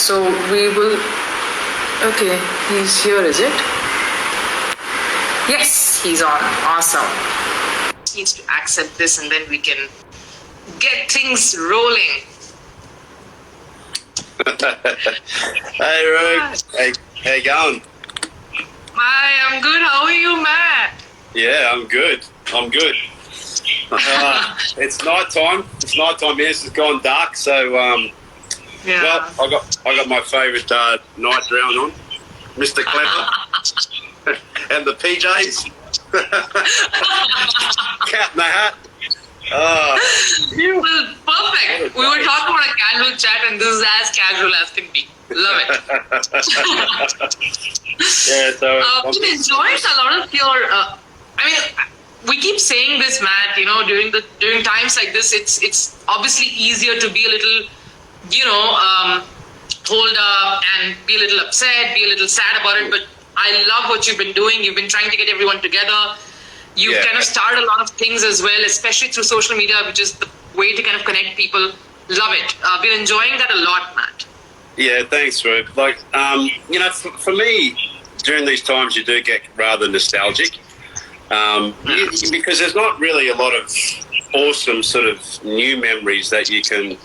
So we will... Okay, he's here, is it? Yes, he's on. Awesome. Needs to accept this and then we can get things rolling. Hey, Ru. Hey, how you going? Hi, I'm good. How are you, Matt? Yeah, I'm good. It's night time. It's night time here. It's gone dark, so Yeah. well, I got my favourite night drown on, Mr. Clever, and the PJs, cat in the hat. Well, perfect. We were talking about a casual chat, and this is as casual as can be. Love it. Yeah, so I've been enjoying a lot of your. We keep saying this, Matt. You know, during times like this, it's obviously easier to be a little, hold up and be a little upset, be a little sad about it. But I love what you've been doing. You've been trying to get everyone together. You've kind of started a lot of things as well, especially through social media, which is the way to kind of connect people. Love it. I've been enjoying that a lot, Matt. yeah, thanks, Ru. Like, for me, during these times, you do get rather nostalgic. Because there's not really a lot of awesome sort of new memories that you can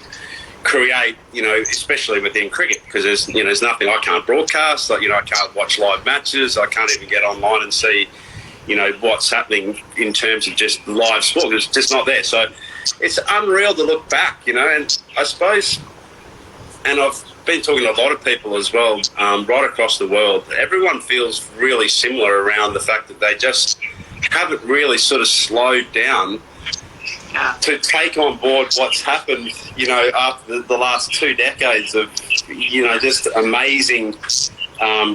create, especially within cricket, because there's nothing I can't broadcast. Like, I can't watch live matches. I can't even get online and see, what's happening in terms of just live sport. It's just not there. So it's unreal to look back, and I suppose, and I've been talking to a lot of people as well, right across the world. Everyone feels really similar around the fact that they just haven't really sort of slowed down to take on board what's happened, after the last 2 decades of, just amazing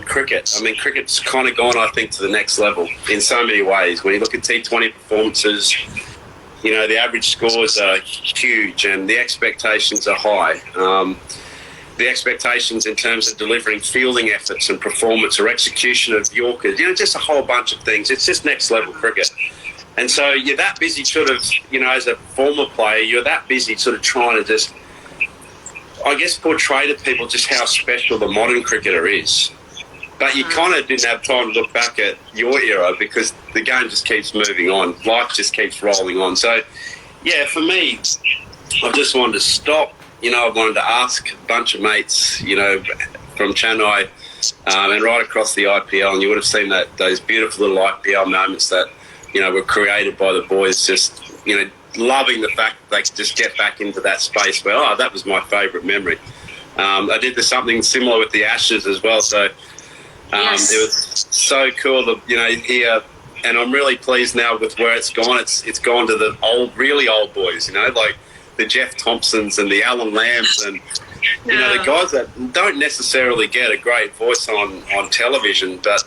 cricket. I mean, cricket's kind of gone, I think, to the next level in so many ways. When you look at T20 performances, the average scores are huge and the expectations are high. The expectations in terms of delivering fielding efforts and performance or execution of Yorkers, just a whole bunch of things. It's just next level cricket. And so you're that busy sort of, as a former player, you're that busy sort of trying to just, I guess, portray to people just how special the modern cricketer is. But you kind of didn't have time to look back at your era because the game just keeps moving on. Life just keeps rolling on. So, yeah, for me, I just wanted to stop. I wanted to ask a bunch of mates, from Chennai and right across the IPL, and you would have seen those beautiful little IPL moments that, were created by the boys, just, loving the fact that they could just get back into that space where, that was my favourite memory. I did something similar with the Ashes as well, so Yes. It was so cool to, hear, and I'm really pleased now with where it's gone. It's gone to the really old boys, like the Jeff Thompsons and the Alan Lambs and, the guys that don't necessarily get a great voice on television, but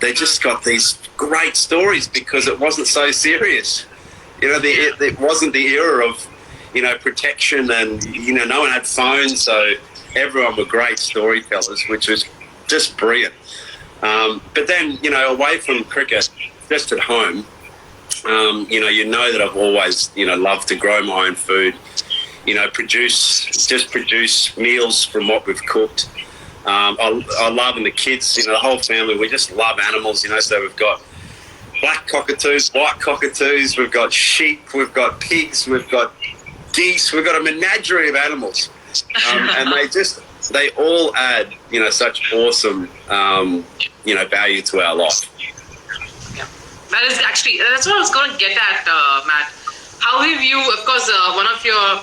they just got these great stories because it wasn't so serious. It wasn't the era of, protection and, no one had phones, so everyone were great storytellers, which was just brilliant. But then, away from cricket, just at home, that I've always, loved to grow my own food, produce meals from what we've cooked. I love, and the kids, the whole family, we just love animals, so we've got black cockatoos, white cockatoos, we've got sheep, we've got pigs, we've got geese, we've got a menagerie of animals. And they all add, such awesome, value to our life. That is actually, that's what I was going to get at, Matt. How have you, of course, one of your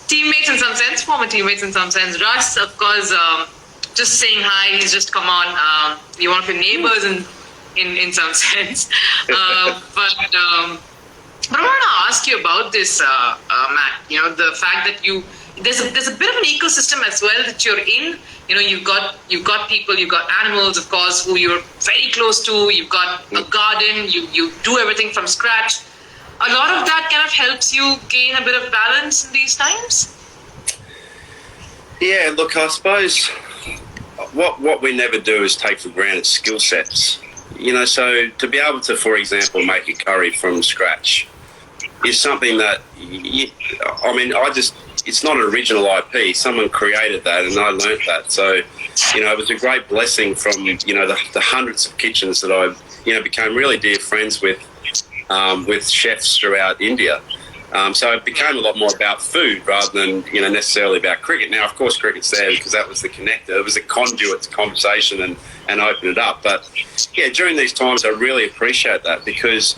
teammates in some sense, former teammates in some sense, Russ, of course, just saying hi, he's just come on. You're one of your neighbors in some sense. But I want to ask you about this, Matt, the fact that there's a bit of an ecosystem as well that you're in. You've got people, you've got animals, of course, who you're very close to. You've got a garden. You do everything from scratch. A lot of that kind of helps you gain a bit of balance in these times. Yeah, look, I suppose what we never do is take for granted skill sets. So to be able to, for example, make a curry from scratch, is something that, it's not an original IP. Someone created that, and I learnt that. So, it was a great blessing from, the hundreds of kitchens that I, became really dear friends with chefs throughout India. So it became a lot more about food rather than, necessarily about cricket. Now, of course, cricket's there because that was the connector. It was a conduit to conversation and open it up. But, yeah, during these times, I really appreciate that because,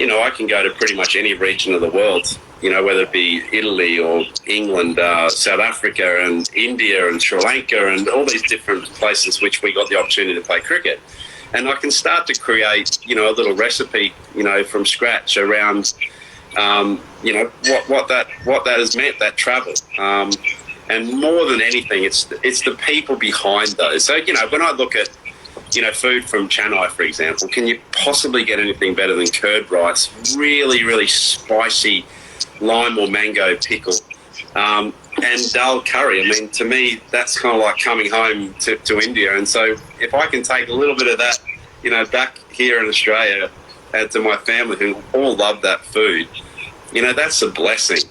I can go to pretty much any region of the world, whether it be Italy or England, South Africa and India and Sri Lanka and all these different places which we got the opportunity to play cricket. And I can start to create, a little recipe, from scratch around, what that has meant, that travel. And more than anything, it's the people behind those. So, when I look at, food from Chennai, for example, can you possibly get anything better than curd rice? Really, really spicy lime or mango pickle. And dal curry. I mean, to me, that's kind of like coming home to India. And so if I can take a little bit of that, back here in Australia and to my family who all love that food, that's a blessing.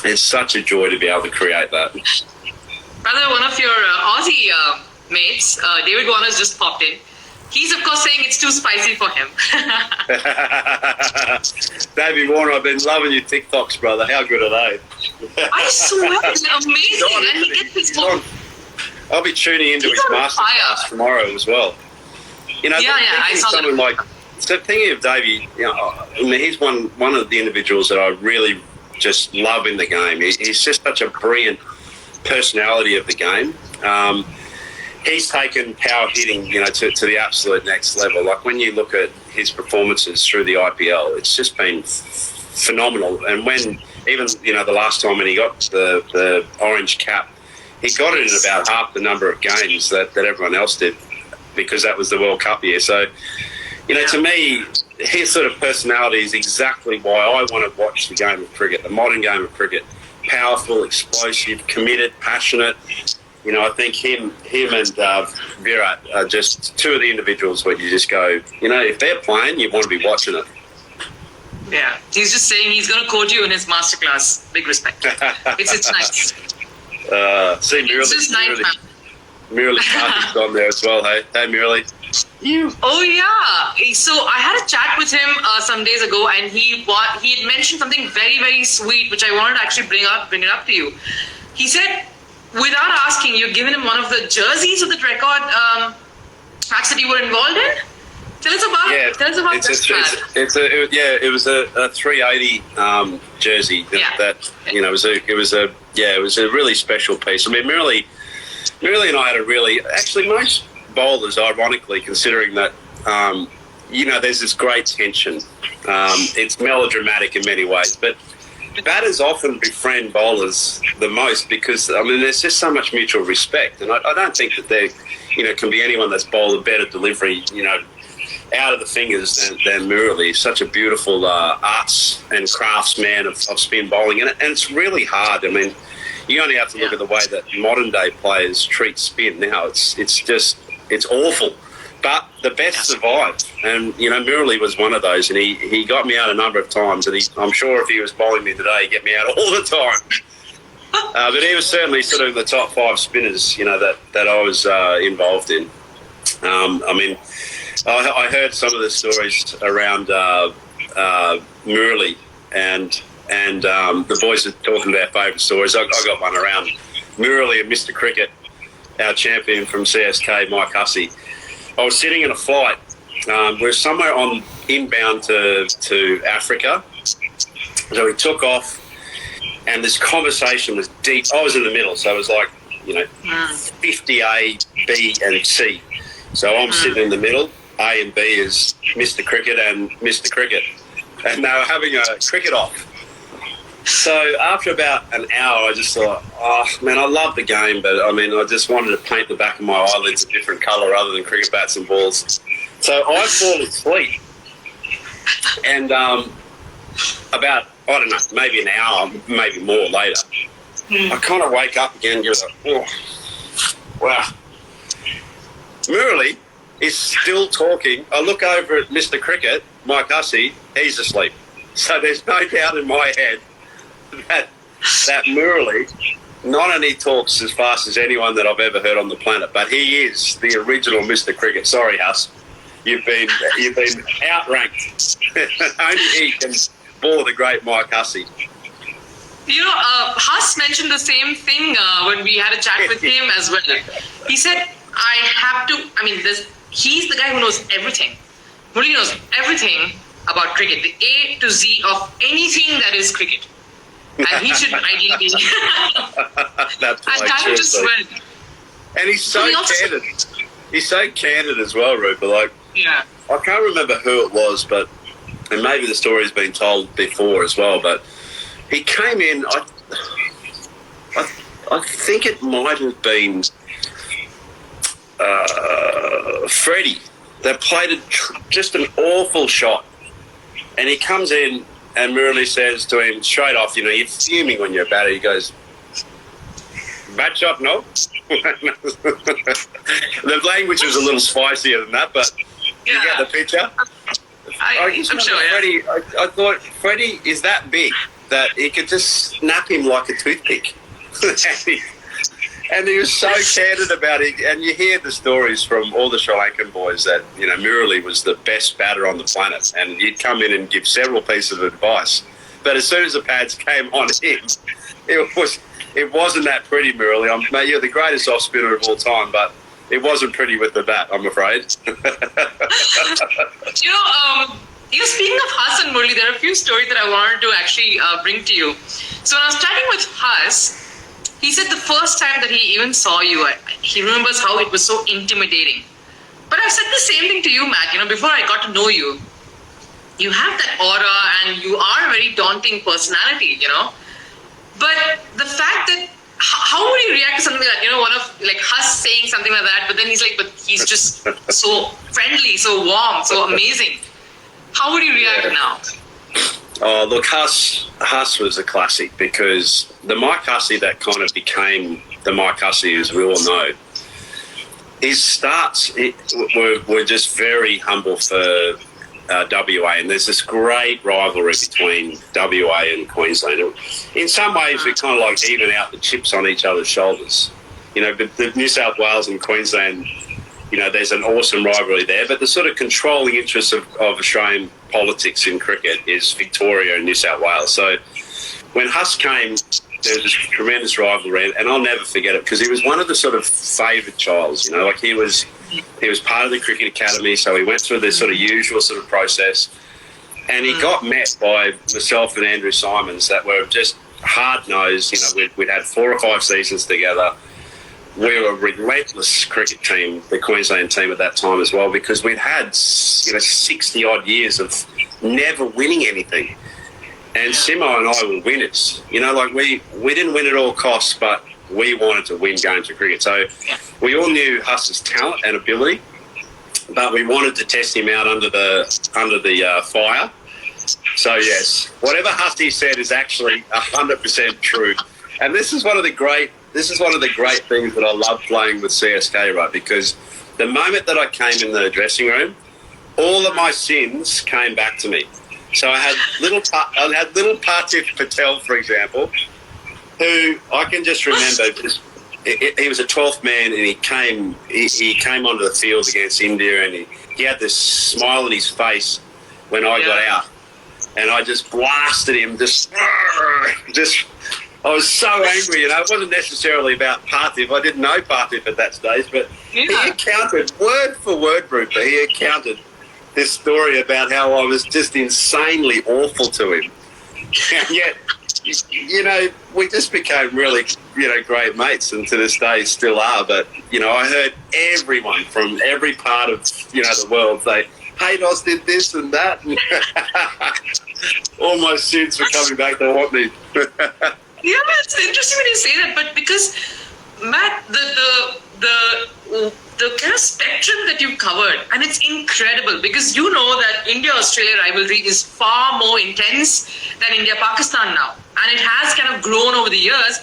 It's such a joy to be able to create that. Brother, one of your Aussie mates, David Warner's just popped in. He's, of course, saying it's too spicy for him. David Warner, I've been loving your TikToks, brother. How good are they? I swear, they're amazing. And he gets his whole... I'll be tuning into his masterclass tomorrow as well. I saw that. So thinking of Davey, he's one of the individuals that I really just love in the game. He's just such a brilliant personality of the game. He's taken power hitting, to the absolute next level. Like when you look at his performances through the IPL, it's just been phenomenal. And when even the last time when he got the orange cap, he got it in about half the number of games that everyone else did, because that was the World Cup year. So, to me, his sort of personality is exactly why I want to watch the game of cricket, the modern game of cricket. Powerful, explosive, committed, passionate. I think him and Virat are just two of the individuals where you just go, if they're playing, you want to be watching it. Yeah, he's just saying he's going to quote you in his masterclass. Big respect. It's nice. See, Murali Karthik's on there as well. Hey Murali. Oh yeah. So I had a chat with him some days ago, and he had mentioned something very, very sweet, which I wanted to actually bring it up to you. He said, without asking, you've given him one of the jerseys of the record match that you were involved in. Tell us about it was a 380 jersey it was a really special piece. I mean, Murali and I had most bowlers, ironically, considering that there's this great tension. It's melodramatic in many ways, but batters often befriend bowlers the most because, there's just so much mutual respect. And I don't think that there, can be anyone that's bowled a better delivery, out of the fingers than Murali. He's such a beautiful arts and craftsman of spin bowling. And it's really hard. I mean, you only have to look at the way that modern day players treat spin now. It's awful. But the best survive, and Murali was one of those, and he got me out a number of times, and I'm sure if he was bowling me today, he'd get me out all the time. But he was certainly sort of the top 5 spinners, that I was involved in. I heard some of the stories around Murali, and the boys are talking about their favourite stories. I got one around Murali and Mr. Cricket, our champion from CSK, Mike Hussey. I was sitting in a flight. We're somewhere inbound to Africa. So we took off, and this conversation was deep. I was in the middle, so it was like, 50A, B, and C. So I'm sitting in the middle. A and B is Mr. Cricket and Mr. Cricket. And they were having a cricket off. So after about an hour, I just thought, I love the game, but I just wanted to paint the back of my eyelids a different colour other than cricket bats and balls. So I fall asleep, and about, I don't know, maybe an hour, maybe more later, I kind of wake up again and go, wow. Murali is still talking. I look over at Mr. Cricket, Mike Hussey, he's asleep. So there's no doubt in my head that Murali not only talks as fast as anyone that I've ever heard on the planet, but he is the original Mr. Cricket. Sorry, Huss. You've been outranked. Only he can bore the great Mike Hussey. You know, Huss mentioned the same thing when we had a chat with him as well. He said, he's the guy who knows everything. Murali knows everything about cricket, the A to Z of anything that is cricket. And he should ideally be. That's and that true, just went. And he's so candid. He's so candid as well, Rupert. Like, yeah. I can't remember who it was, and maybe the story's been told before as well, but he came in, I think it might have been Freddie that played just an awful shot. And he comes in and Murali says to him straight off, you know, you're fuming when you're a batter. He goes, bad shot, no? The language was a little spicier than that, but you get the picture. I'm sure, Freddie, I thought Freddie is that big that he could just snap him like a toothpick. And he was so candid about it. And you hear the stories from all the Sri Lankan boys that, you know, Murali was the best batter on the planet. And he'd come in and give several pieces of advice. But as soon as the pads came on him, it wasn't that pretty, Murali. Mate, you're the greatest off spinner of all time, but it wasn't pretty with the bat, I'm afraid. Speaking of Huss and Murali, there are a few stories that I wanted to actually bring to you. So when I was chatting with Huss, he said the first time that he even saw you, he remembers how it was so intimidating. But I've said the same thing to you, Matt. You know, before I got to know you, you have that aura and you are a very daunting personality, you know. But the fact that, how would you react to something like that? You know, one of, like, Huss saying something like that, but then he's just so friendly, so warm, so amazing. How would you react now? Oh, look, Huss was a classic because the Mike Hussey that kind of became the Mike Hussey, as we all know, his starts were just very humble for WA, and there's this great rivalry between WA and Queensland. In some ways, we kind of like even out the chips on each other's shoulders. You know, the New South Wales and Queensland, you know, there's an awesome rivalry there, but the sort of controlling interest of Australian politics in cricket is Victoria and New South Wales. So when Huss came, there was this tremendous rivalry, and I'll never forget it because he was one of the sort of favoured childs, you know, like he was part of the Cricket Academy, so he went through this sort of usual sort of process, and he got met by myself and Andrew Simons that were just hard-nosed. You know, we'd had 4 or 5 seasons together. We were a relentless cricket team, the Queensland team at that time as well, because we'd had, you know, 60-odd years of never winning anything. And Simo and I were winners. You know, like we didn't win at all costs, but we wanted to win games of cricket. So we all knew Huss's talent and ability, but we wanted to test him out under the fire. So yes, whatever Hussey said is actually 100% true. And this is one of the great things that I love playing with CSK, right? Because the moment that I came in the dressing room, all of my sins came back to me. So I had little Partif Patel, for example, who I can just remember. He was a 12th man, and he came onto the field against India, and he had this smile on his face when I got out, and I just blasted him. I was so angry, you know. It wasn't necessarily about Partif. I didn't know Partif at that stage, but he accounted word for word, Rupert. He accounted this story about how I was just insanely awful to him. And yet, you know, we just became really, you know, great mates, and to this day still are. But, you know, I heard everyone from every part of, you know, the world say, Hayden did this and that. All my sins were coming back to haunt me. Yeah, it's interesting when you say that, but because, Matt, the kind of spectrum that you've covered, and it's incredible because you know that India-Australia rivalry is far more intense than India-Pakistan now, and it has kind of grown over the years.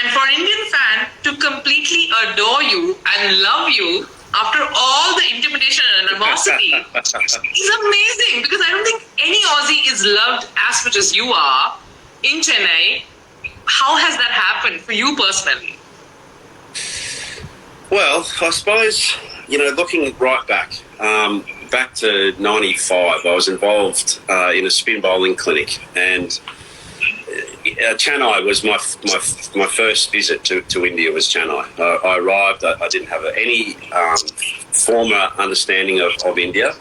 And for an Indian fan to completely adore you and love you after all the intimidation and animosity is amazing, because I don't think any Aussie is loved as much as you are in Chennai. How has that happened for you personally? Well, I suppose, looking right back to 95, I was involved in a spin bowling clinic, and Chennai was my first visit to India. Was Chennai. I arrived. I didn't have any former understanding of India,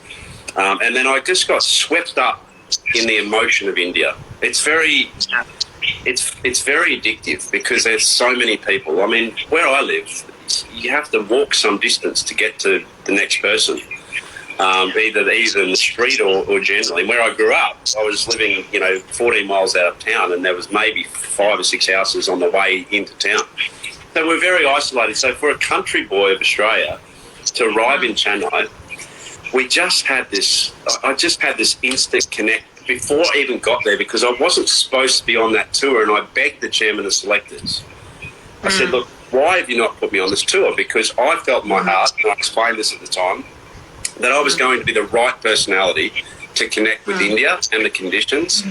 and then I just got swept up in the emotion of India. It's very addictive because there's so many people. I mean, where I live, you have to walk some distance to get to the next person. Either in the street or generally. Where I grew up, I was living, 14 miles out of town, and there was maybe 5 or 6 houses on the way into town. So we're very isolated. So for a country boy of Australia to arrive in Chennai, I just had this instant connect before I even got there, because I wasn't supposed to be on that tour, and I begged the chairman of selectors. I said, look, why have you not put me on this tour? Because I felt in my heart, and I explained this at the time, that I was going to be the right personality to connect with India and the conditions.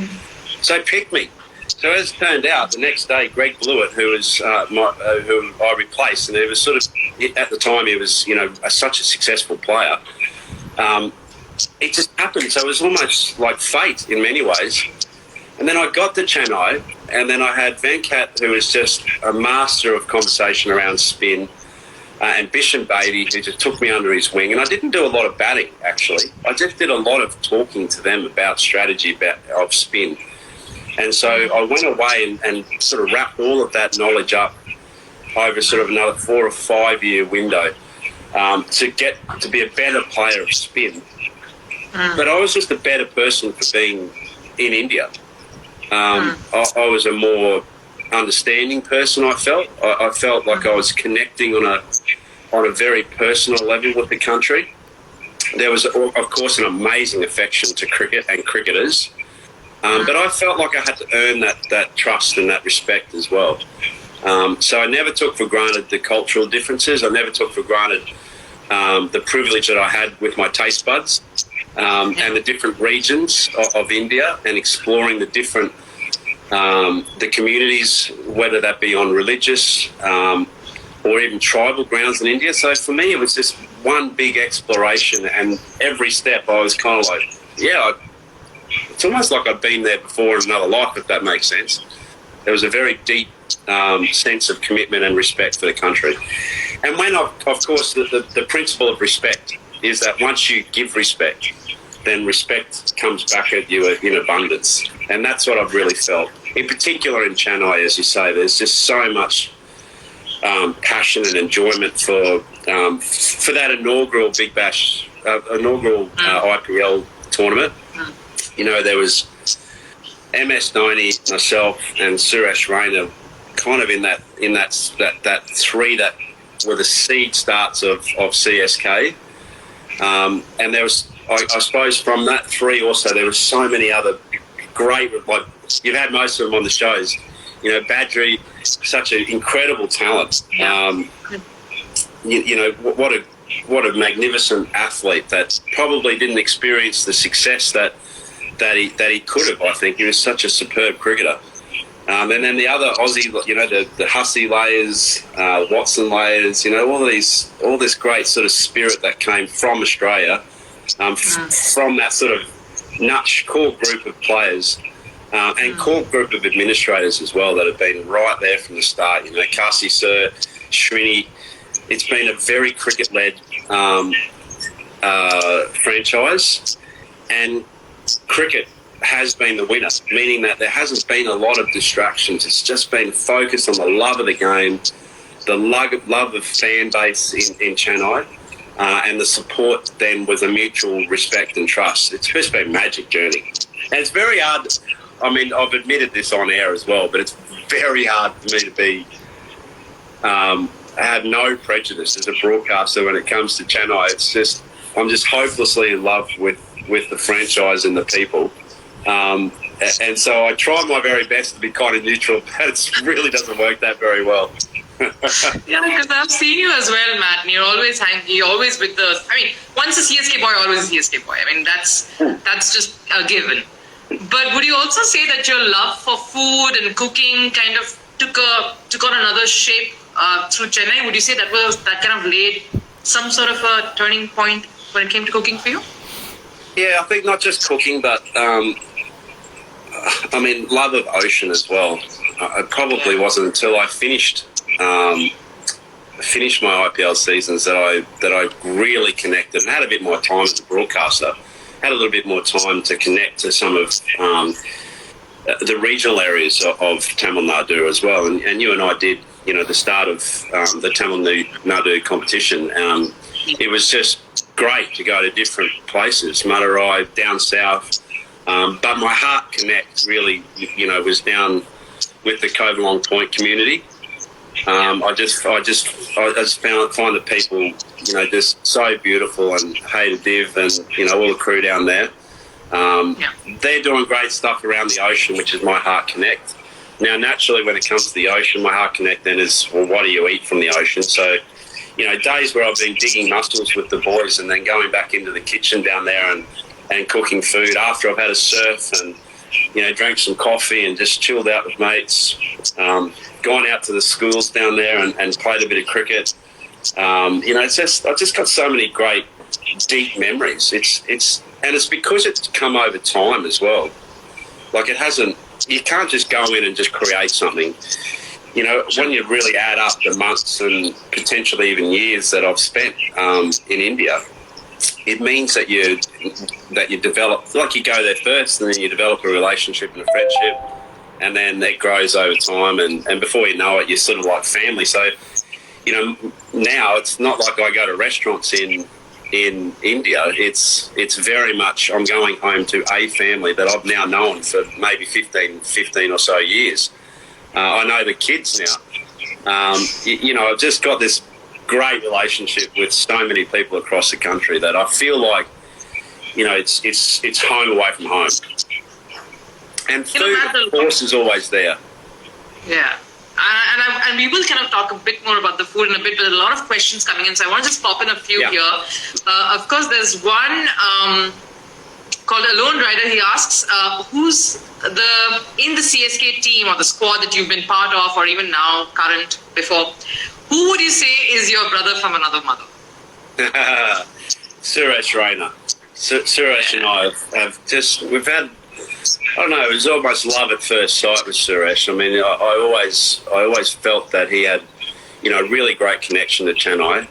So pick me. So as it turned out, the next day, Greg Blewett, who I replaced, and he was sort of, at the time, he was, such a successful player. It just happened. So it was almost like fate in many ways. And then I got to Chennai, and then I had Venkat, who was just a master of conversation around spin, and Bishan Baby, who just took me under his wing. And I didn't do a lot of batting, actually. I just did a lot of talking to them about strategy of spin. And so I went away and sort of wrapped all of that knowledge up over sort of another 4 or 5 year window to get to be a better player of spin. But I was just a better person for being in India. I was a more understanding person, I felt. I felt like I was connecting on a very personal level with the country. There was, of course, an amazing affection to cricket and cricketers, but I felt like I had to earn that trust and that respect as well. So I never took for granted the cultural differences. I never took for granted the privilege that I had with my taste buds and the different regions of India, and exploring the different the communities, whether that be on religious or even tribal grounds in India. So for me, it was just one big exploration, and every step I was kind of like, it's almost like I'd been there before in another life, if that makes sense. There was a very deep sense of commitment and respect for the country. And when, of course, the principle of respect is that once you give respect, then respect comes back at you in abundance. And that's what I've really felt. In particular in Chennai, as you say, there's just so much passion and enjoyment for that inaugural Big Bash, IPL tournament. There was MS Dhoni, myself, and Suresh Raina, kind of in that three that were the seed starts of CSK, and there was, I suppose, from that three also there were so many other great, like you've had most of them on the shows. Badri, such an incredible talent. What a magnificent athlete that probably didn't experience the success that he could have. I think he was such a superb cricketer. And then the other Aussie, the Hussey layers, Watson layers, all this great sort of spirit that came from Australia, from that sort of core group of players, and core group of administrators as well that have been right there from the start. Kasi Sir, Srini. It's been a very cricket-led franchise, and cricket has been the winner, meaning that there hasn't been a lot of distractions. It's just been focused on the love of the game, the love of fan base in Chennai, and the support then with a mutual respect and trust. It's just been a magic journey. And it's very hard. I mean, I've admitted this on air as well, but it's very hard for me to be have no prejudice as a broadcaster when it comes to Chennai. I'm just hopelessly in love with the franchise and the people. And so I try my very best to be kind of neutral, but it really doesn't work that very well. Yeah, because I've seen you as well, Matt. And you're always with the. I mean, once a CSK boy, always a CSK boy. I mean, that's just a given. But would you also say that your love for food and cooking kind of took on another shape through Chennai? Would you say that kind of laid some sort of a turning point when it came to cooking for you? Yeah, I think not just cooking, but I mean, love of ocean as well. It probably wasn't until I finished my IPL seasons that I really connected and had a bit more time as a broadcaster. Had a little bit more time to connect to some of the regional areas of Tamil Nadu as well. And you and I did, the start of the Tamil Nadu competition. It was just great to go to different places, Madurai, down south. But my heart connect really, was down with the Covalong Point community. I just find the people, just so beautiful, and Hayden, Div, and all the crew down there. They're doing great stuff around the ocean, which is my heart connect. Now, naturally, when it comes to the ocean, my heart connect then is, well, what do you eat from the ocean? So, days where I've been digging mussels with the boys and then going back into the kitchen down there and cooking food after I've had a surf and drank some coffee and just chilled out with mates. Gone out to the schools down there and played a bit of cricket. It's just I've just got so many great deep memories. It's because it's come over time as well. Like you can't just go in and just create something. When you really add up the months and potentially even years that I've spent in India, it means that you develop, like you go there first and then you develop a relationship and a friendship, and then it grows over time, and before you know it, you're sort of like family. So, now it's not like I go to restaurants in India. It's very much I'm going home to a family that I've now known for maybe 15 or so years. I know the kids now. I've just got this great relationship with so many people across the country that I feel like, it's home away from home. And food, of course, is always there. Yeah. And we will kind of talk a bit more about the food in a bit, but a lot of questions coming in, so I want to just pop in a few here. Of course, there's one called A Lone Rider. He asks, who's in the CSK team or the squad that you've been part of, or even now, current, before, who would you say is your brother from another mother? Suresh Raina. Suresh and I we've had, I don't know, it was almost love at first sight with Suresh. I mean, I always felt that he had, a really great connection to Chennai.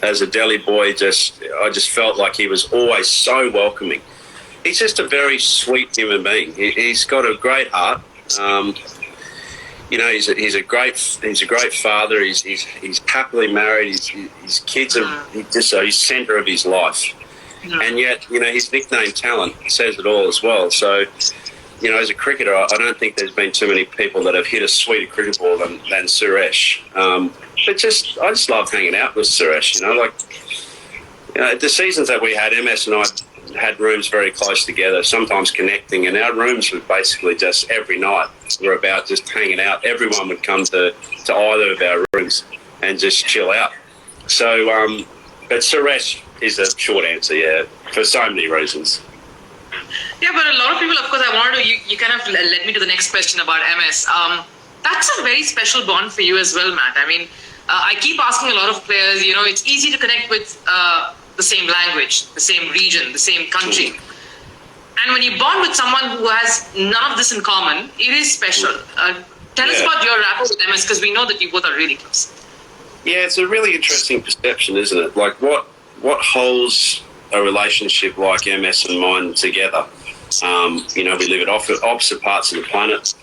As a Delhi boy, I just felt like he was always so welcoming. He's just a very sweet human being. He's got a great heart. He's a great father. He's happily married. His kids are he's centre of his life. And yet, his nickname Talent says it all as well. So, as a cricketer, I don't think there's been too many people that have hit a sweeter cricket ball than Suresh. But I just love hanging out with Suresh. The seasons that we had, MS and I had rooms very close together, sometimes connecting, and our rooms were basically just every night we're about just hanging out. Everyone would come to either of our rooms and just chill out. So, but Suresh is a short answer, yeah, for so many reasons. Yeah, but a lot of people, of course, you kind of led me to the next question about MS. That's a very special bond for you as well, Matt. I mean, I keep asking a lot of players, it's easy to connect with the same language, the same region, the same country. And when you bond with someone who has none of this in common, it is special. Tell us about your rapport with MS, because we know that you both are really close. Yeah, it's a really interesting perception, isn't it? Like what holds a relationship like MS and mine together? We live at opposite parts of the planet.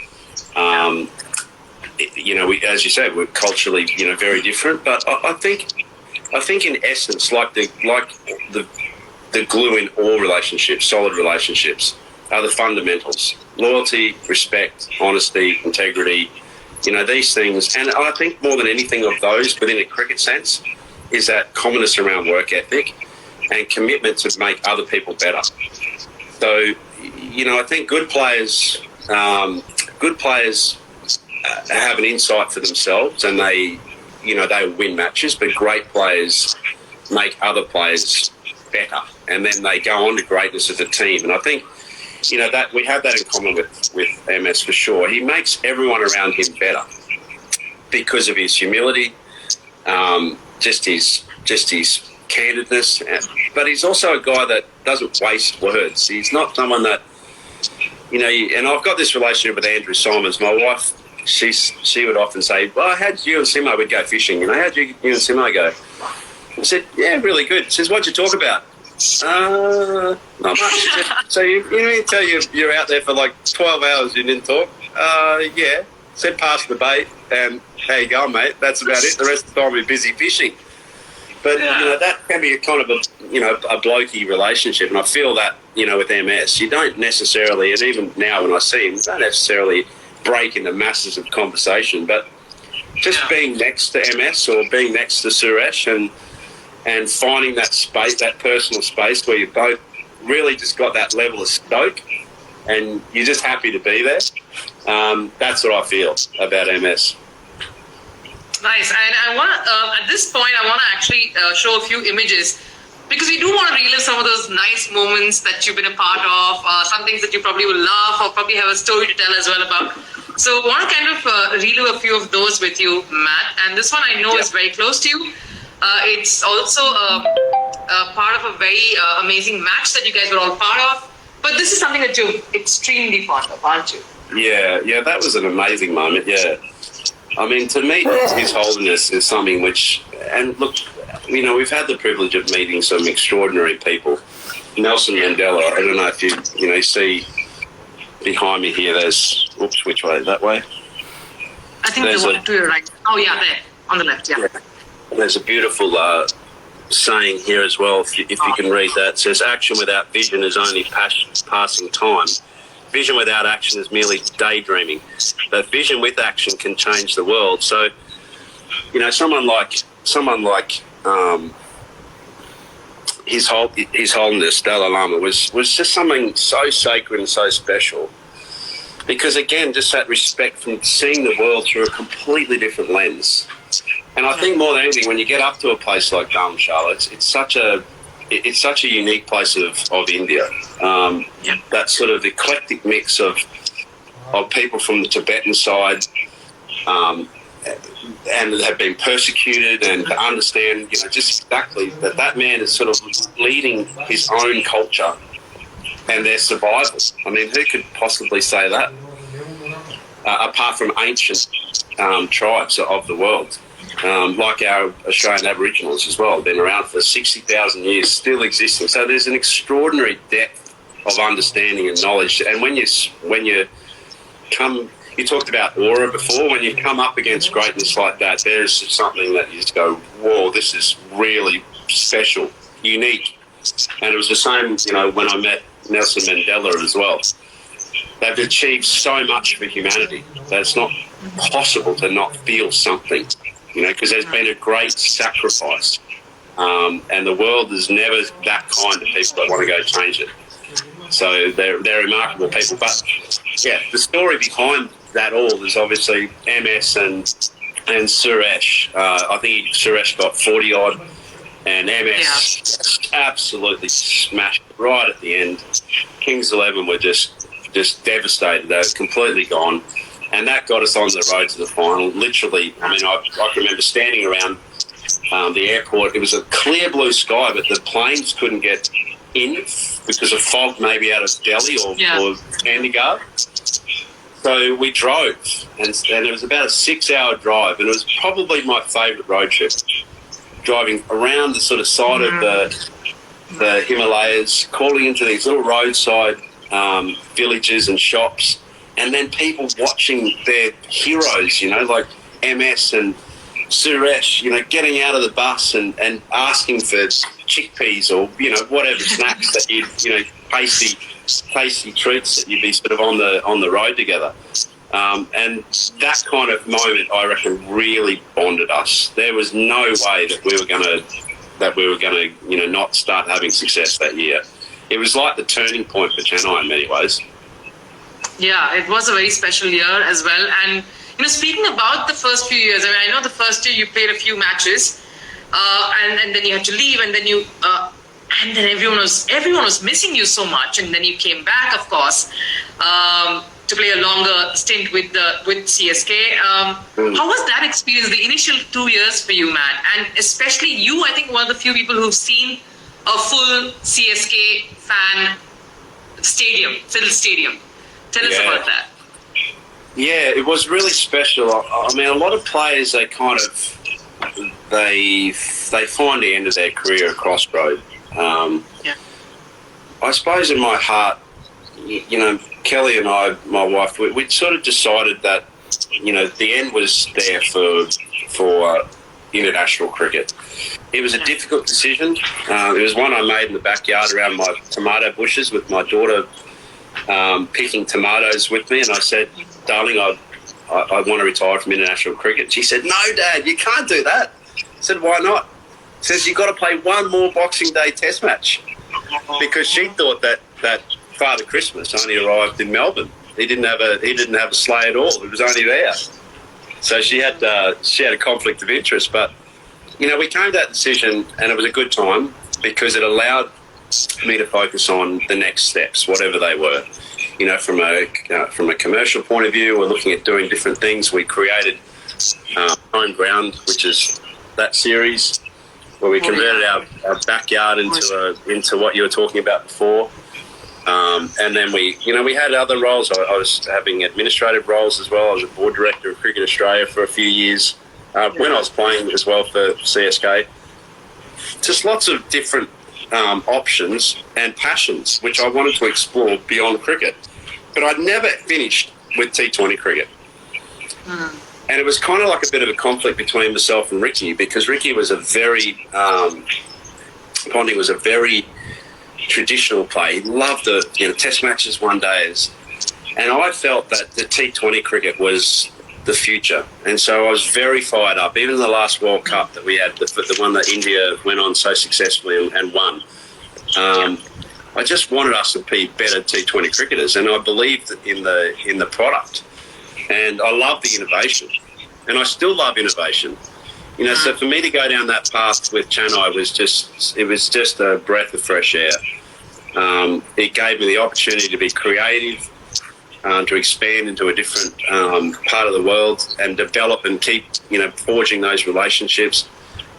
As you said, we're culturally, very different. But I think in essence, like the glue in all relationships, solid relationships, are the fundamentals: loyalty, respect, honesty, integrity. These things. And I think more than anything of those, within a cricket sense, is that commonness around work ethic and commitment to make other people better. So, I think good players have an insight for themselves, and they win matches, but great players make other players better, and then they go on to greatness as a team. And I think, that we have that in common with MS for sure. He makes everyone around him better because of his humility, just his candidness, but he's also a guy that doesn't waste words. He's not someone that, and I've got this relationship with Andrew Simons. My wife, she would often say, well, how'd you and Simo would go fishing? How'd you and Simo go? I said, yeah, really good. She says, what'd you talk about? Not much. So you tell you're out there for like 12 hours, you didn't talk? Yeah. Said pass the bait and how you going, mate? That's about it. The rest of the time we're busy fishing. But that can be a kind of a blokey relationship, and I feel that with MS, you don't necessarily, and even now when I see him, don't necessarily break into masses of conversation, but just being next to MS or being next to Suresh and finding that space, that personal space where you both really just got that level of stoke, and you're just happy to be there. That's what I feel about MS. Nice. And I want to, at this point, I want to actually show a few images, because we do want to relive some of those nice moments that you've been a part of, some things that you probably will laugh or probably have a story to tell as well about. So I want to kind of relive a few of those with you, Matt. And this one I know is very close to you. It's also part of a very amazing match that you guys were all part of. But this is something that you're extremely fond of, aren't you? Yeah, that was an amazing moment, yeah. I mean, to meet His Holiness is something which, and look, we've had the privilege of meeting some extraordinary people. Nelson Mandela, I don't know if you see behind me here, there's, which way, that way? I think there's one to your right. Oh, yeah, there, on the left, yeah. There's a beautiful saying here as well, if you can read that. It says, action without vision is only passing time. Vision without action is merely daydreaming. But vision with action can change the world. So, someone like His Holiness Dalai Lama was just something so sacred and so special. Because again, just that respect from seeing the world through a completely different lens. And I think more than anything, when you get up to a place like Dharamshala, it's such a unique place of India. That sort of eclectic mix of people from the Tibetan side, and have been persecuted, and to understand, just exactly that man is sort of leading his own culture and their survival. I mean, who could possibly say that? Apart from ancient tribes of the world. Like our Australian Aboriginals as well, been around for 60,000 years, still existing. So there's an extraordinary depth of understanding and knowledge. And when you talked about aura before, when you come up against greatness like that, there's something that you just go, whoa, this is really special, unique. And it was the same, when I met Nelson Mandela as well. They've achieved so much for humanity that it's not possible to not feel something. Because there's been a great sacrifice, and the world is never that kind of people that want to go change it. So they're remarkable people. But yeah, the story behind that all is obviously MS and Suresh. I think Suresh got 40 odd, and MS absolutely smashed right at the end. Kings 11 were just devastated. They were completely gone. And that got us on the road to the final. Literally, I mean, I can remember standing around the airport. It was a clear blue sky, but the planes couldn't get in because of fog, maybe out of Delhi or Chandigarh. So we drove, and it was about a 6-hour drive, and it was probably my favourite road trip. Driving around the sort of side of the Himalayas, calling into these little roadside villages and shops. And then people watching their heroes, like MS and Suresh, getting out of the bus and asking for chickpeas or, whatever snacks that tasty treats that you'd be sort of on the road together. And that kind of moment, I reckon, really bonded us. There was no way that we were going to not start having success that year. It was like the turning point for Chennai in many ways. Yeah, it was a very special year as well. And Speaking about the first few years, I mean, I know the first year you played a few matches, and then you had to leave, and then and then everyone was missing you so much, and then you came back, of course, to play a longer stint with CSK. How was that experience, the initial 2 years for you, Matt? And especially you, I think, one of the few people who've seen a full CSK fan filled stadium. Tell us about that. Yeah, it was really special. I mean, a lot of players, they find the end of their career a crossroad. I suppose in my heart, Kelly and I, my wife, we'd sort of decided that, the end was there for international cricket. It was a difficult decision. It was one I made in the backyard around my tomato bushes with my daughter picking tomatoes with me, and I said, darling, I want to retire from international cricket. She said, no, Dad, you can't do that. I said, why not? She says, you've got to play one more Boxing Day test match, because she thought that Father Christmas only arrived in Melbourne. He didn't have a sleigh at all. It was only there. So she had a conflict of interest. But, we came to that decision, and it was a good time because it allowed me to focus on the next steps, whatever they were. From a commercial point of view, we're looking at doing different things. We created Home Ground, which is that series where we converted our backyard into what you were talking about before. And then we had other roles. I was having administrative roles as well. I was a board director of Cricket Australia for a few years when I was playing as well for CSK. Just lots of different options and passions which I wanted to explore beyond cricket. But I'd never finished with T20 cricket. And it was kind of like a bit of a conflict between myself and Ricky, because Ricky was Ponting was a very traditional play. He loved the test matches, one days. And I felt that the T20 cricket was the future. And so I was very fired up. Even the last World Cup that we had, the one that India went on so successfully and won, I just wanted us to be better T20 cricketers, and I believed in the product. And I love the innovation, and I still love innovation. So for me to go down that path with Chennai was just a breath of fresh air. It gave me the opportunity to be creative, to expand into a different part of the world and develop and keep, forging those relationships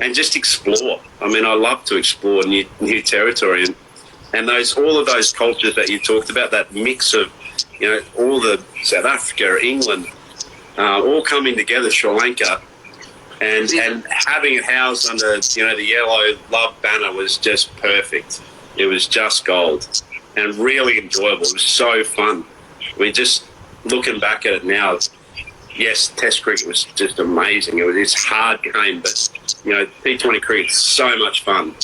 and just explore. I mean, I love to explore new territory and all of those cultures that you talked about, that mix of, all the South Africa, England, all coming together, Sri Lanka, and having it housed under, the yellow love banner was just perfect. It was just gold and really enjoyable. It was so fun. I mean, just looking back at it now, yes, Test cricket was just amazing. It's hard game, but, T20 cricket's so much fun.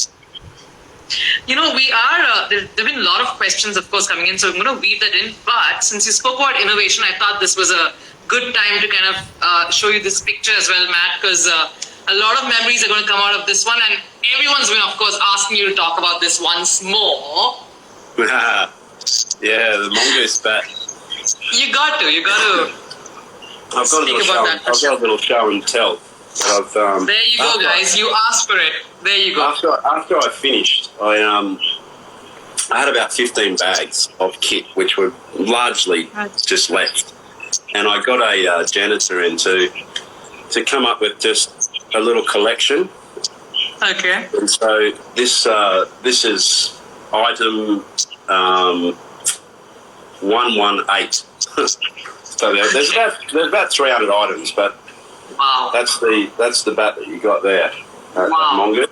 We are, there have been a lot of questions, of course, coming in, so I'm going to weave that in. But since you spoke about innovation, I thought this was a good time to kind of show you this picture as well, Matt, because a lot of memories are going to come out of this one, and everyone's been, of course, asking you to talk about this once more. Yeah, the mongoose bat. You got to. I've got a little show and tell. There you go, guys. You asked for it. There you go. After I finished, I had about 15 bags of kit, which were largely just left, and I got a janitor in to come up with just a little collection. Okay. And so this is item 118. So there's about 300 items, but wow, that's the bat that you got there. Wow. That mongoose.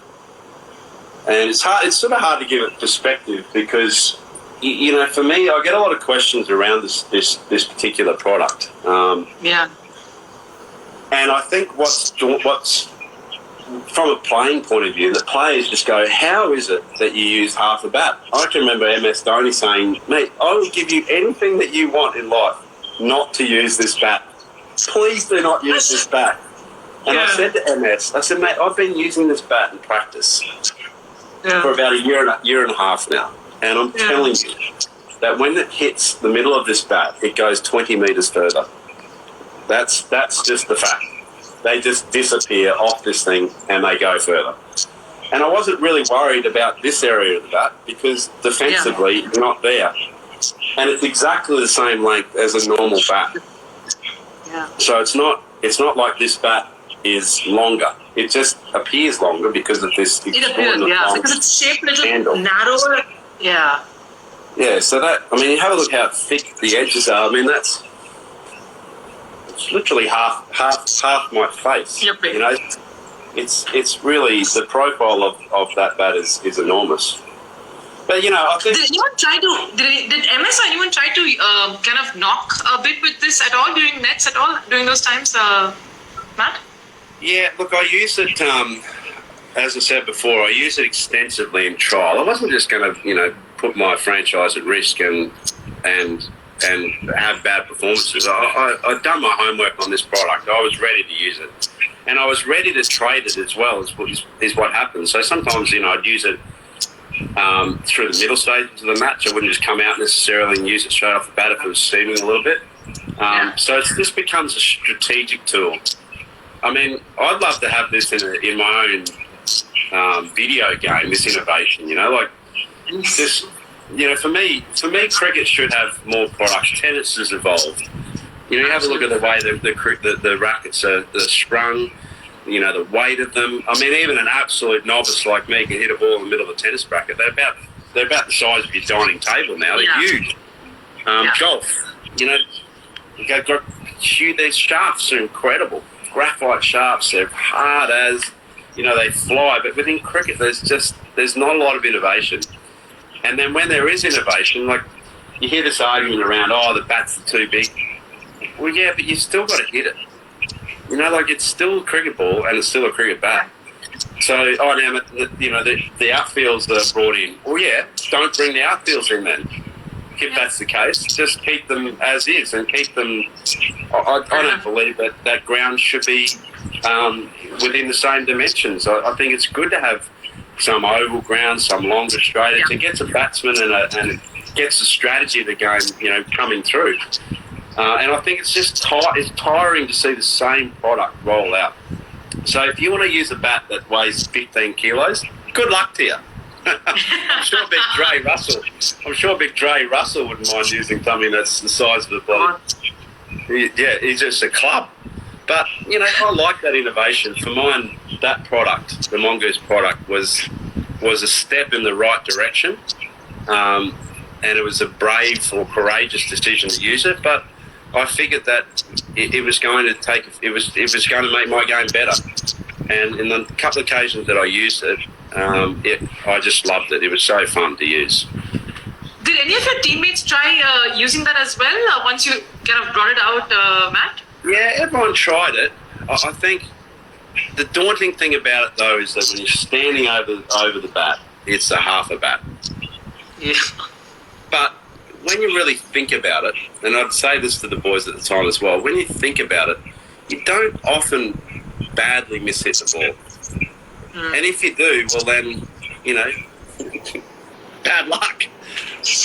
And it's hard. It's sort of hard to give it perspective because, for me, I get a lot of questions around this particular product. Yeah. And I think what's from a playing point of view, the players just go, how is it that you use half a bat? I can remember MS Dhoni saying, mate, I will give you anything that you want in life not to use this bat. Please do not use this bat. And I said to MS, I said, mate, I've been using this bat in practice for about a year and a half now. And I'm telling you that when it hits the middle of this bat, it goes 20 metres further. That's just the fact. They just disappear off this thing and they go further. And I wasn't really worried about this area of the bat because defensively, not there. And it's exactly the same length as a normal bat. Yeah. So it's not like this bat is longer. It just appears longer because of this. It appears, because it's shaped a little narrower. Yeah. Yeah, so that, I mean, you have a look how thick the edges are. I mean, it's literally half my face. Yep. You know, it's really, the profile of that bat is enormous. But, you know, I think... Did MS or anyone try to kind of knock a bit with this at all during nets at all, during those times, Matt? Yeah, look, I use it, as I said before, I use it extensively in trial. I wasn't just going to, you know, put my franchise at risk and have bad performances. I'd done my homework on this product. I was ready to use it. And I was ready to trade it as well, is what happened. So sometimes, you know, I'd use it through the middle stages of the match. I wouldn't just come out necessarily and use it straight off the bat if it was steaming a little bit. So this becomes a strategic tool. I mean, I'd love to have this in my own video game, this innovation, you know, like this, you know, for me, cricket should have more products. Tennis has evolved. You know, you have a look at the way the rackets are strung, you know, the weight of them. I mean, even an absolute novice like me can hit a ball in the middle of a tennis bracket. They're about the size of your dining table now. They're huge. Golf, you know, their shafts are incredible. Graphite shafts, they're hard as, you know, they fly. But within cricket, there's not a lot of innovation. And then when there is innovation, like you hear this argument around, the bats are too big. Well, yeah, but you still got to hit it. You know, like it's still a cricket ball and it's still a cricket bat. So, now, you know, the outfields that are brought in. Well, yeah, don't bring the outfields in then. If that's the case, just keep them as is and keep them. I don't believe that ground should be within the same dimensions. I think it's good to have some oval ground, some longer straight. It gets a batsman and it gets the strategy of the game, you know, coming through. And I think it's just it's tiring to see the same product roll out. So if you want to use a bat that weighs 15 kilos, good luck to you. I'm sure Big Dre Russell wouldn't mind using something that's the size of the body. He's just a club. But, you know, I like that innovation. For mine, that product, the Mongoose product, was a step in the right direction. And it was a brave or courageous decision to use it. But I figured that it was going to make my game better. And in the couple of occasions that I used it, I just loved it. It was so fun to use. Did any of your teammates try using that as well once you kind of brought it out, Matt? Yeah, everyone tried it. I think the daunting thing about it, though, is that when you're standing over the bat, it's a half a bat. Yeah. But when you really think about it, and I'd say this to the boys at the time as well, when you think about it, you don't often badly mishit the ball. And if you do, well then, you know, bad luck,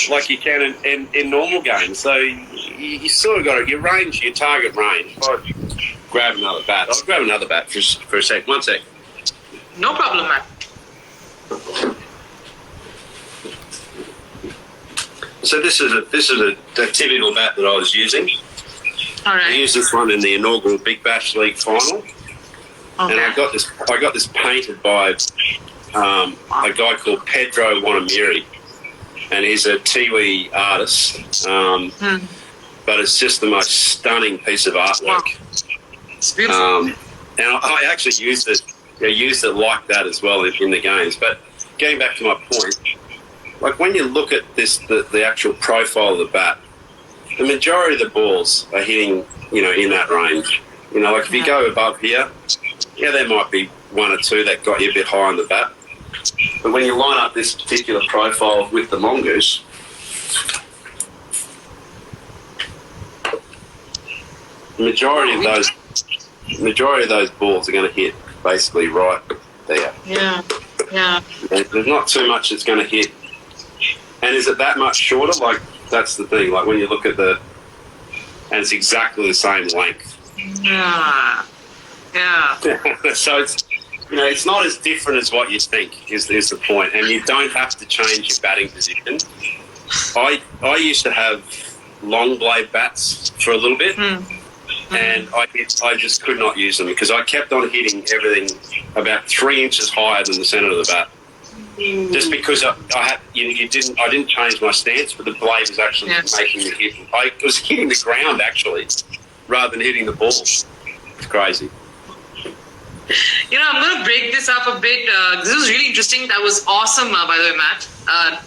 like you can in normal games. So you sort of got your range, your target range. I'll grab another bat. I'll grab another bat for a sec. 1 sec. No problem, Matt. So this is a typical bat that I was using. All right. I used this one in the inaugural Big Bash League final. Okay. And I got this painted by a guy called Pedro Wanamiri, and he's a Tiwi artist. But it's just the most stunning piece of artwork. Wow. It's beautiful. And I actually used it like that as well in the games. But getting back to my point, like when you look at the actual profile of the bat, the majority of the balls are hitting, you know, in that range. You know, like if you go above here, yeah, there might be one or two that got you a bit high on the bat. But when you line up this particular profile with the Mongoose, the majority of those balls are going to hit basically right there. Yeah. There's not too much that's going to hit. And is it that much shorter? Like, that's the thing. Like when you look at and it's exactly the same length. Yeah. Yeah. So it's not as different as what you think is the point, and you don't have to change your batting position. I used to have long blade bats for a little bit, and I just could not use them because I kept on hitting everything about 3 inches higher than the centre of the bat. Just because I didn't change my stance, but the blade was actually making me hit. I was hitting the ground actually, rather than hitting the ball. It's crazy. I'm going to break this up a bit. This was really interesting. That was awesome, by the way, Matt.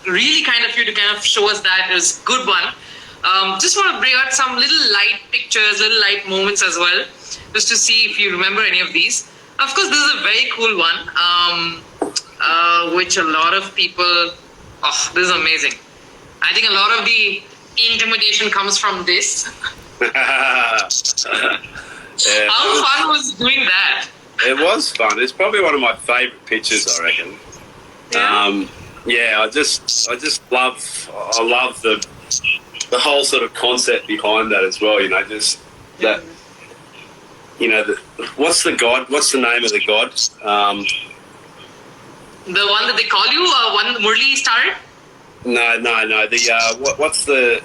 Really kind of you to kind of show us that. It was a good one. Just want to bring out some little light pictures, little light moments as well, just to see if you remember any of these. Of course, this is a very cool one, which a lot of people... Oh, this is amazing. I think a lot of the intimidation comes from this. How fun was doing that? It was fun. It's probably one of my favourite pictures, I reckon. I just love the whole sort of concept behind that as well. Just that. What's the god? What's the name of the god? The one that they call you, one Murli started? No. What's the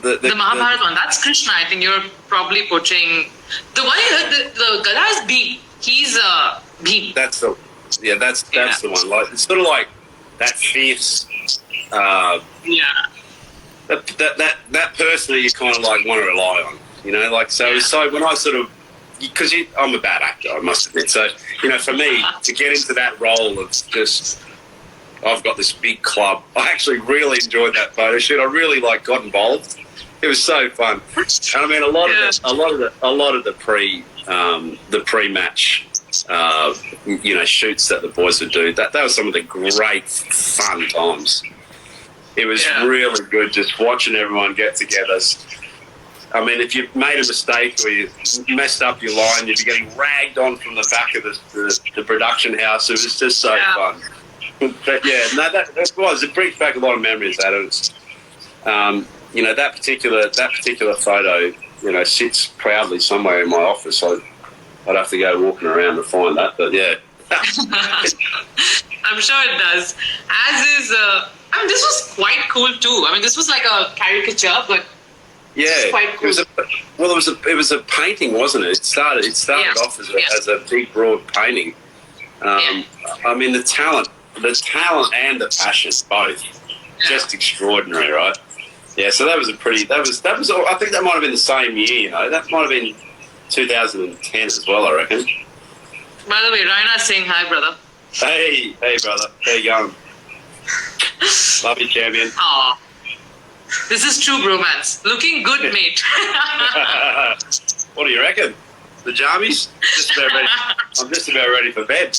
Mahabharata one? That's Krishna. I think you're probably portraying the one you heard. The Gada is Bhim. He's Bhim. That's the one. Like it's sort of like that fierce. That person that you kind of like want to rely on. So when I sort of, because I'm a bad actor, I must admit. So for me to get into that role of just, I've got this big club. I actually really enjoyed that photo shoot. I really got involved. It was so fun. And I mean, a lot of the pre-match, shoots that the boys would do. That was some of the great fun times. It was really good just watching everyone get together. I mean, if you made a mistake or you messed up your line, you'd be getting ragged on from the back of the production house. It was just so fun. But that was. It brings back a lot of memories. That that particular photo, sits proudly somewhere in my office. I'd have to go walking around to find that. But yeah, I'm sure it does. As is, this was quite cool too. I mean, this was like a caricature, but it's quite cool. It was a painting, wasn't it? It started off as a big broad painting. I mean, the talent and the passion, both, just extraordinary, right? Yeah, so that was I think that might have been the same year, that might have been 2010 as well, I reckon. By the way, Raina's saying hi, brother. Hey, brother. How you going? Love you, champion. Aw. This is true bromance. Looking good, mate. What do you reckon? The jammies? I'm just about ready for bed.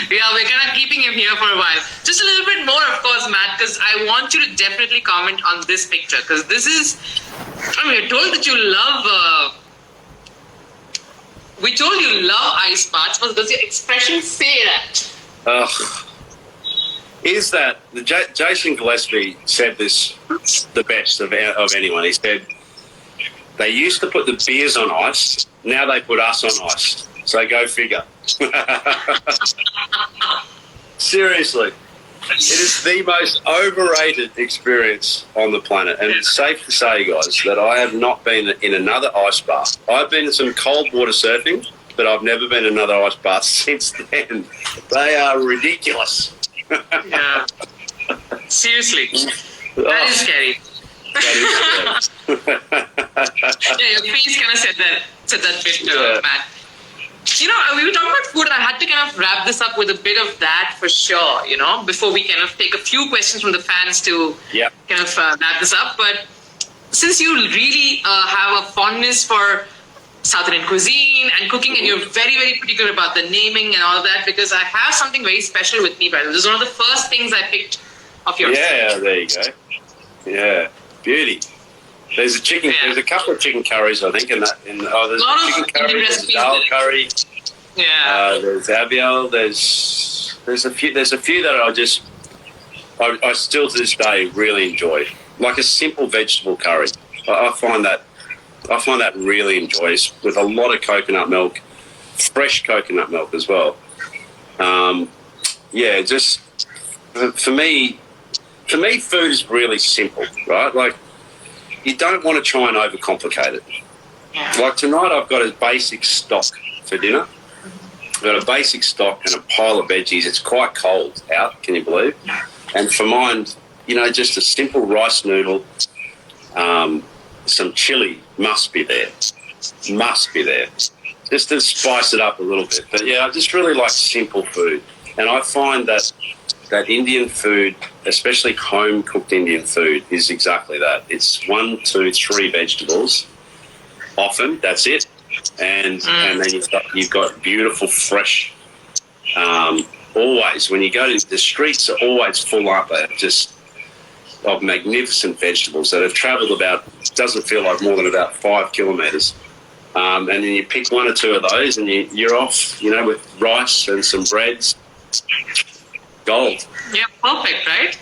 Yeah, we're kind of keeping him here for a while. Just a little bit more, of course, Matt, because I want you to definitely comment on this picture, because this is... you're told that you love... we told you love ice baths, but does your expression say that? Is that... Jason Gillespie said this the best of anyone. He said, they used to put the beers on ice, now they put us on ice. So go figure. Seriously. It is the most overrated experience on the planet. And it's safe to say, guys, that I have not been in another ice bath. I've been in some cold water surfing, but I've never been in another ice bath since then. They are ridiculous. Yeah. Seriously. That is scary. Yeah, your face kind of said that bit, Matt. We were talking about food, and I had to kind of wrap this up with a bit of that for sure, before we kind of take a few questions from the fans to kind of wrap this up. But since you really have a fondness for South Indian cuisine and cooking, and you're very, very particular about the naming and all of that, because I have something very special with me, brother. This is one of the first things I picked of yours. Yeah, there you go. Yeah, beauty. There's a chicken. Yeah. There's a couple of chicken curries, I think, there's a chicken curry, there's a dal curry. Yeah. There's avial. There's a few that I still to this day really enjoy. Like a simple vegetable curry. I find that I find that really enjoys with a lot of coconut milk, fresh coconut milk as well. Just for me, food is really simple, right? Like, you don't want to try and overcomplicate it. Yeah. Like tonight, I've got a basic stock for dinner. I've got a basic stock and a pile of veggies. It's quite cold out, can you believe? And for mine, just a simple rice noodle, some chili must be there. Must be there. Just to spice it up a little bit. But yeah, I just really like simple food. And I find that Indian food, especially home-cooked Indian food, is exactly that. It's 1, 2, 3 vegetables. Often, that's it. And then you've got beautiful, fresh, always, when you go to the streets are always full, aren't they? Just of magnificent vegetables that have travelled doesn't feel like more than about 5 kilometres. And then you pick 1 or 2 of those and you're off, with rice and some breads. Gold. Yeah, perfect, right?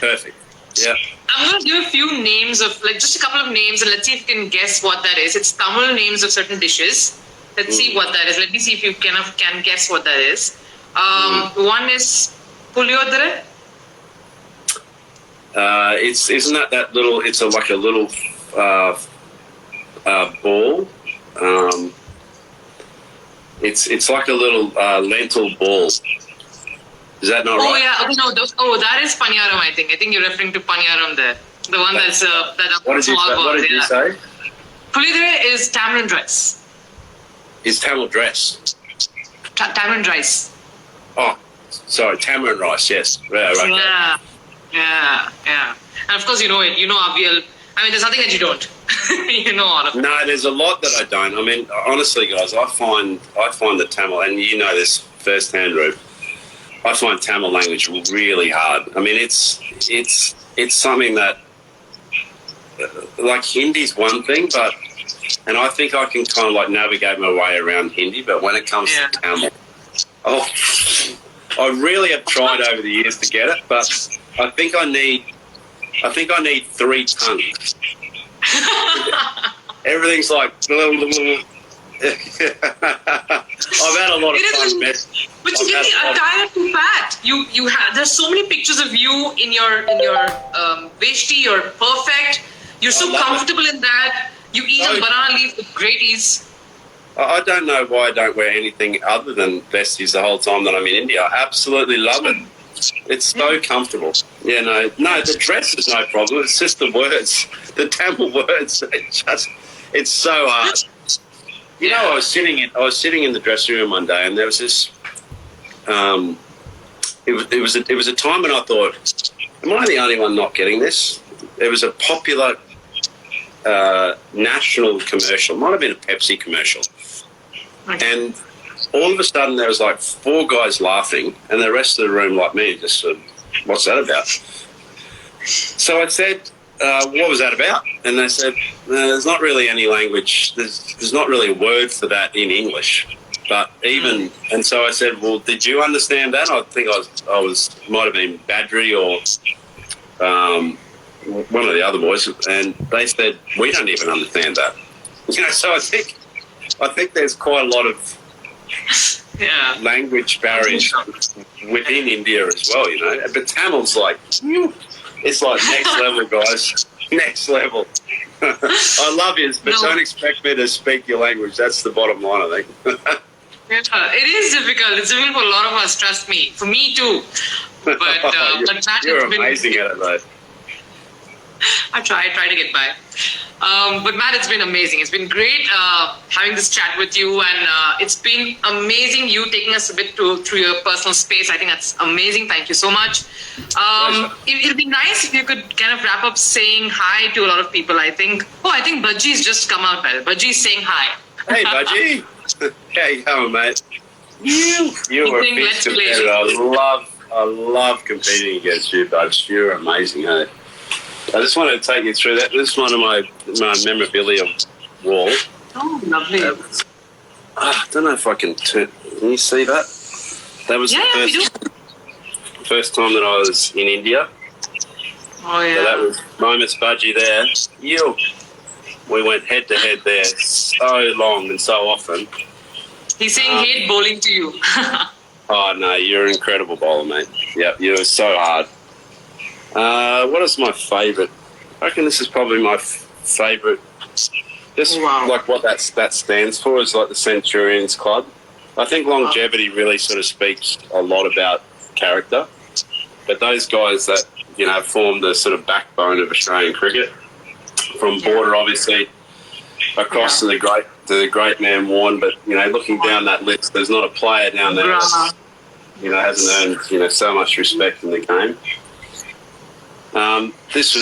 Perfect. Yeah. I'm going to give a few names of, just a couple of names, and let's see if you can guess what that is. It's Tamil names of certain dishes. Let's see what that is. Let me see if you can guess what that is. One is puliyodare. Isn't that little? It's like a little ball. It's like a little lentil ball. Is that not right? Oh yeah. Okay, no. That is paniyaram. I think you're referring to paniyaram there. The one that's What did you say? Puliyodare is tamarind rice. It's tamarind rice. Tamarind rice. Oh, sorry, tamarind rice. Yes. Right. Yeah. And of course, you know it. You know avial. I mean, there's nothing that you don't. You know all of it. No, there's a lot that I don't. I mean, honestly, guys, I find the Tamil, and you know this firsthand, Rube. I find Tamil language really hard. I mean, it's something that, like, Hindi's one thing, and I think I can kind of like navigate my way around Hindi, but when it comes to Tamil, I really have tried over the years to get it, but I think I need 3 tongues. Everything's like. I've had a lot of fun mess. But you get the attire too fat. You have. There's so many pictures of you in your veshti. You're perfect. You're so comfortable in that. You eat a banana leaf with great ease. I don't know why I don't wear anything other than vesties the whole time that I'm in India. I absolutely love it. It's so comfortable. Yeah, no, the dress is no problem. It's just the words, the Tamil words. It's so hard. You know, I was sitting in the dressing room one day, and there was this. It was a time when I thought, am I the only one not getting this? It was a popular national commercial. It might have been a Pepsi commercial, and all of a sudden there was like 4 guys laughing, and the rest of the room, like me, just said, "What's that about?" So I said, "What was that about?" And they said, "There's not really any language. There's not really a word for that in English." But even, and so I said, "Well, did you understand that?" I think I was might have been Badri or one of the other boys, and they said, "We don't even understand that." So I think there's quite a lot of language barriers within India as well, But Tamil's like, it's like next level, guys. Next level. I love you, but don't expect me to speak your language. That's the bottom line, I think. It is difficult. It's difficult for a lot of us, trust me. For me too. But you're amazing at it, though. I try to get by. But Matt, it's been amazing. It's been great having this chat with you, and it's been amazing you taking us a bit through your personal space. I think that's amazing. Thank you so much. It'll be nice if you could kind of wrap up saying hi to a lot of people. I think Budgie's just come out, well. Budgie's saying hi. Hey, Budgie. How you going, mate? You are a big competitor. I love competing against you, Budge. You're amazing, hey? I just wanted to take you through that. This is one of my memorabilia wall. Oh, lovely. I don't know if I can turn. Can you see that? That was the first time that I was in India. Oh, yeah. So that was Moments Budgie there. You. We went head to head there so long and so often. He's saying hate bowling to you. Oh, no, you're an incredible bowler, mate. Yep, you were so hard. What is my favourite? I reckon this is probably my favourite. Just like what that stands for is like the Centurions Club. I think longevity really sort of speaks a lot about character. But those guys that, you know, formed the sort of backbone of Australian cricket, from Border obviously across to the great man Warren, but, you know, looking down that list, there's not a player down there that, you know, hasn't earned, you know, so much respect in the game. This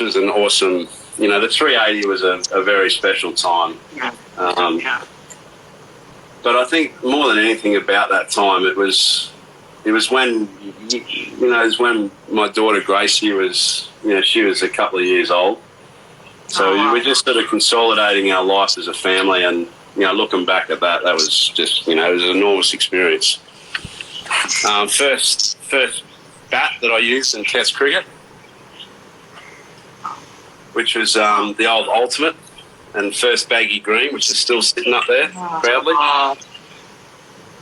was an awesome, you know, the 380 was a very special time. But I think more than anything about that time, it was when, you know, it was when my daughter Gracie was, you know, she was a couple of years old. So we're just sort of consolidating our life as a family, and, you know, looking back at that, that was just, you know, it was an enormous experience. First bat that I used in Test cricket, which was the old Ultimate, and first baggy green, which is still sitting up there proudly.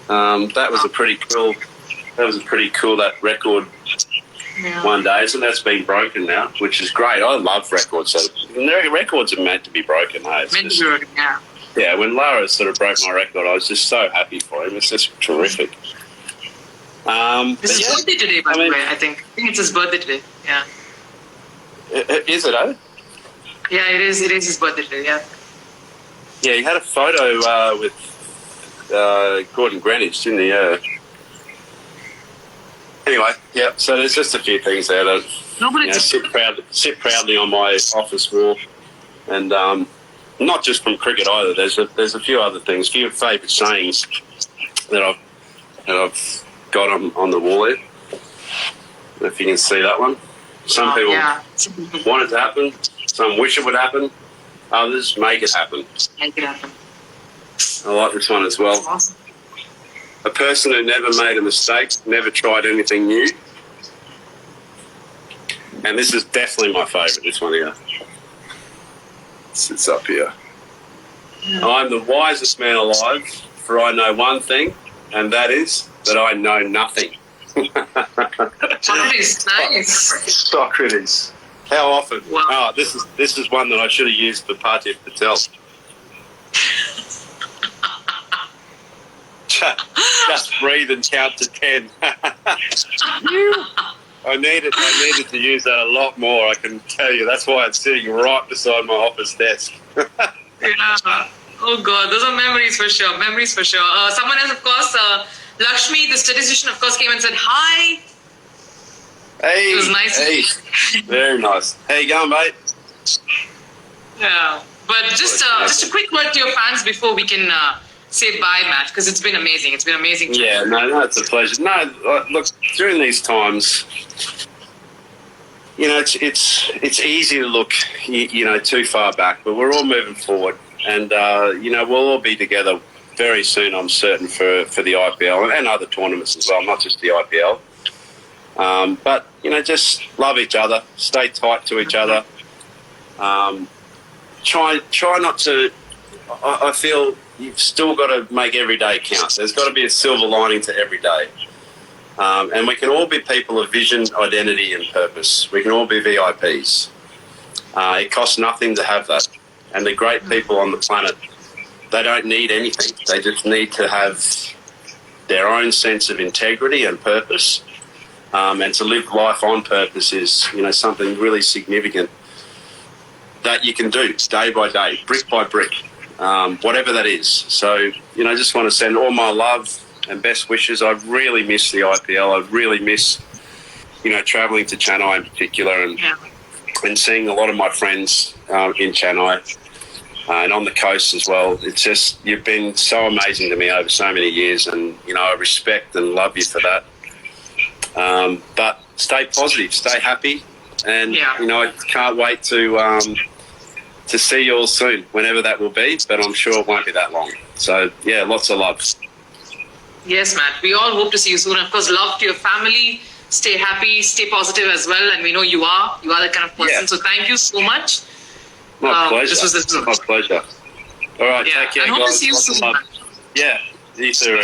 That was a pretty cool. That record one day, so that's been broken now, which is great. I love records. So records are meant to be broken. Hey? Meant to be broken, yeah. Yeah, when Lara sort of broke my record, I was just so happy for him. It's just terrific. It's his birthday today, by the way. I think it's his birthday today. Yeah. Is it? Eh? Yeah, it is. It is his birthday today. Yeah. Yeah, he had a photo with Gordon Greenwich, didn't he? Anyway, yeah. So there's just a few things there that sit proudly on my office wall, and not just from cricket either. There's a few other things, a few favourite sayings that I've got on the wall there. If you can see that one. Some people want it to happen. Some wish it would happen. Others make it happen. Make it happen. I like this one as well. Awesome. A person who never made a mistake, never tried anything new. And this is definitely my favourite, this one here. It sits up here. Yeah. I'm the wisest man alive, for I know one thing, and that is that I know nothing. Nice. Socrates. How often? Wow. Oh, this is one that I should have used for Parthiv Patel. Just breathe and count to 10. I needed to use that a lot more, I can tell you. That's why it's sitting right beside my office desk. Yeah. Oh, God. Those are memories for sure. Memories for sure. Someone else, of course, Lakshmi, the statistician, of course, came and said hi. Hey. It was nice. Hey. Very nice. How you going, mate? Yeah. But just a quick word to your fans before we can say bye, Matt, because it's been amazing. It's been amazing. Yeah, no, it's a pleasure. No, look, during these times, you know, it's easy to look, you know, too far back, but we're all moving forward, and you know, we'll all be together very soon, I'm certain, for the IPL and other tournaments as well, not just the IPL. But you know, just love each other, stay tight to each other. Try not to. I feel you've still got to make every day count. There's got to be a silver lining to every day. And we can all be people of vision, identity and purpose. We can all be VIPs. It costs nothing to have that. And the great people on the planet, they don't need anything. They just need to have their own sense of integrity and purpose. And to live life on purpose is, you know, something really significant that you can do day by day, brick by brick. Whatever that is. So, you know, I just want to send all my love and best wishes. I really miss the IPL. I really miss, you know, travelling to Chennai in particular and seeing a lot of my friends in Chennai and on the coast as well. It's just, you've been so amazing to me over so many years, and, you know, I respect and love you for that. But stay positive, stay happy, and, you know, I can't wait to see you all soon, whenever that will be, but I'm sure it won't be that long. So, yeah, lots of love. Yes, Matt. We all hope to see you soon. Of course, love to your family. Stay happy, stay positive as well. And we know you are. You are that kind of person. Yeah. So thank you so much. My pleasure. This was My pleasure. All right, Yeah, take care, I hope to guys. see you Lots of soon. love. Yeah, you too.